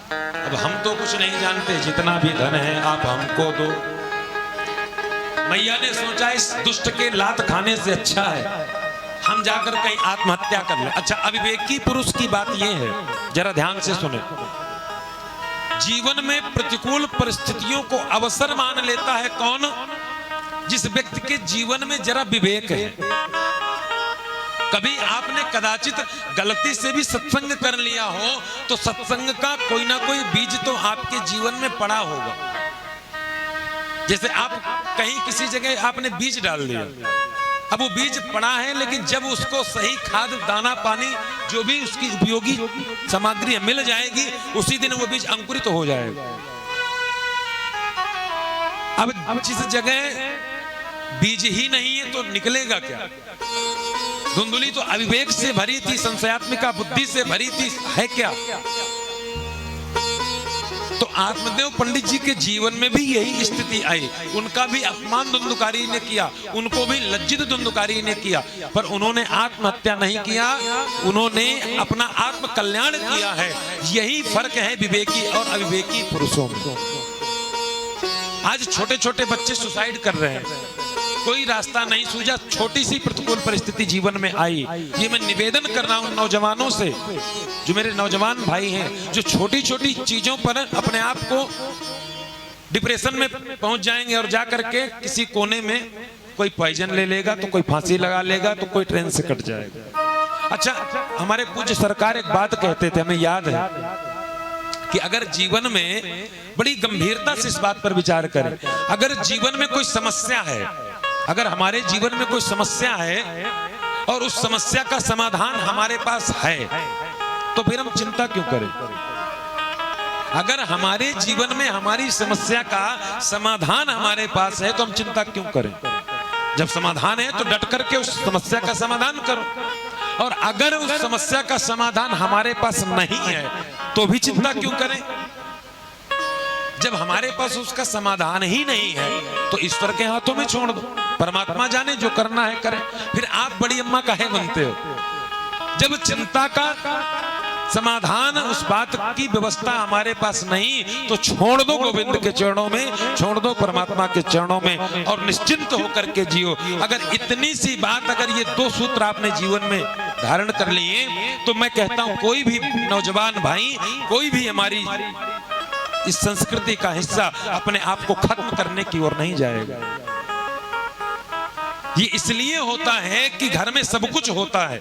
अब हम तो कुछ नहीं जानते, जितना भी धन है आप हमको दो। मैया ने सोचा इस दुष्ट के लात खाने से अच्छा है हम जाकर कहीं आत्महत्या कर ले। अच्छा, अविवेकी पुरुष की बात यह है, जरा ध्यान से सुने। जीवन में प्रतिकूल परिस्थितियों को अवसर मान लेता है कौन? जिस व्यक्ति के जीवन में जरा विवेक है। कभी आपने कदाचित गलती से भी सत्संग कर लिया हो तो सत्संग का कोई ना कोई बीज तो आपके जीवन में पड़ा होगा। जैसे आप कहीं किसी जगह आपने बीज डाल दिया, अब वो बीज पड़ा है, लेकिन जब उसको सही खाद दाना पानी जो भी उसकी उपयोगी सामग्री मिल जाएगी उसी दिन वो बीज अंकुरित हो जाएगा। अब जिस जगह बीज ही नहीं है तो निकलेगा क्या? धुंधली तो अविवेक से भरी थी, संशयात्मिका बुद्धि से भरी थी, है क्या? तो आत्मदेव पंडित जी के जीवन में भी यही स्थिति आई। उनका भी अपमान धुंधुकारी ने किया, उनको भी लज्जित धुंधुकारी ने किया, पर उन्होंने आत्महत्या नहीं किया, उन्होंने अपना आत्म कल्याण किया है। यही फर्क है विवेकी और अविवेकी पुरुषों में। आज छोटे छोटे बच्चे सुसाइड कर रहे हैं, कोई रास्ता नहीं सूझा, छोटी सी प्रतिकूल परिस्थिति जीवन में आई। ये मैं निवेदन कर रहा हूं नौजवानों से, जो मेरे नौजवान भाई हैं, जो छोटी छोटी चीजों पर अपने आप को डिप्रेशन में पहुंच जाएंगे और जाकर के किसी कोने में कोई पॉइजन ले लेगा, तो कोई फांसी लगा लेगा, तो कोई ट्रेन से कट जाएगा। अच्छा, हमारे पूज्य सरकार एक बात कहते थे, हमें याद है कि अगर जीवन में बड़ी गंभीरता से इस बात पर विचार करें, अगर जीवन में कोई समस्या है, अगर हमारे जीवन में कोई समस्या है और उस समस्या का समाधान हमारे पास है तो फिर हम चिंता क्यों करें? अगर हमारे जीवन में हमारी समस्या का समाधान हमारे पास है तो हम चिंता क्यों करें? जब समाधान है तो डट करके उस समस्या का समाधान करो, और अगर उस समस्या का समाधान हमारे पास नहीं है तो भी चिंता क्यों करें? जब हमारे पास उसका समाधान ही नहीं है तो ईश्वर के हाथों में छोड़ दो, परमात्मा जाने जो करना है करें। फिर आप बड़ी अम्मा काहे बनते हो? जब चिंता का समाधान, उस बात की व्यवस्था हमारे पास नहीं तो छोड़ दो गोविंद के चरणों में, छोड़ दो परमात्मा के चरणों में और निश्चिंत होकर के जियो। अगर इतनी सी बात, अगर ये दो सूत्र आपने जीवन में धारण कर लिए तो मैं कहता हूं कोई भी नौजवान भाई, कोई भी हमारी इस संस्कृति का हिस्सा अपने आप को खत्म करने की ओर नहीं जाएगा। ये इसलिए होता है कि घर में सब कुछ होता है,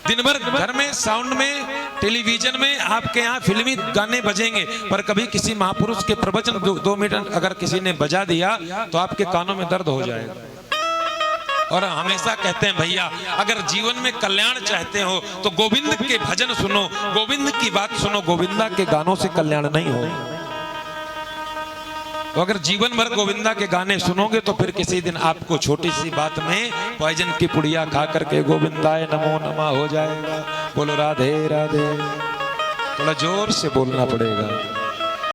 दिन भर घर में साउंड में, टेलीविजन में आपके यहाँ फिल्मी गाने बजेंगे, पर कभी किसी महापुरुष के प्रवचन 2 मिनट अगर किसी ने बजा दिया तो आपके कानों में दर्द हो जाएगा। और हमेशा कहते हैं भैया अगर जीवन में कल्याण चाहते हो तो गोविंद के भजन सुनो, गोविंद की बात सुनो, गोविंदा के गानों से कल्याण नहीं हो। तो अगर जीवन भर गोविंदा के गाने सुनोगे तो फिर किसी दिन आपको छोटी सी बात में पॉइजन की पुड़िया खा करके गोविंदाय नमो नमः हो जाएगा। बोलो राधे राधे, थोड़ा जोर से बोलना पड़ेगा।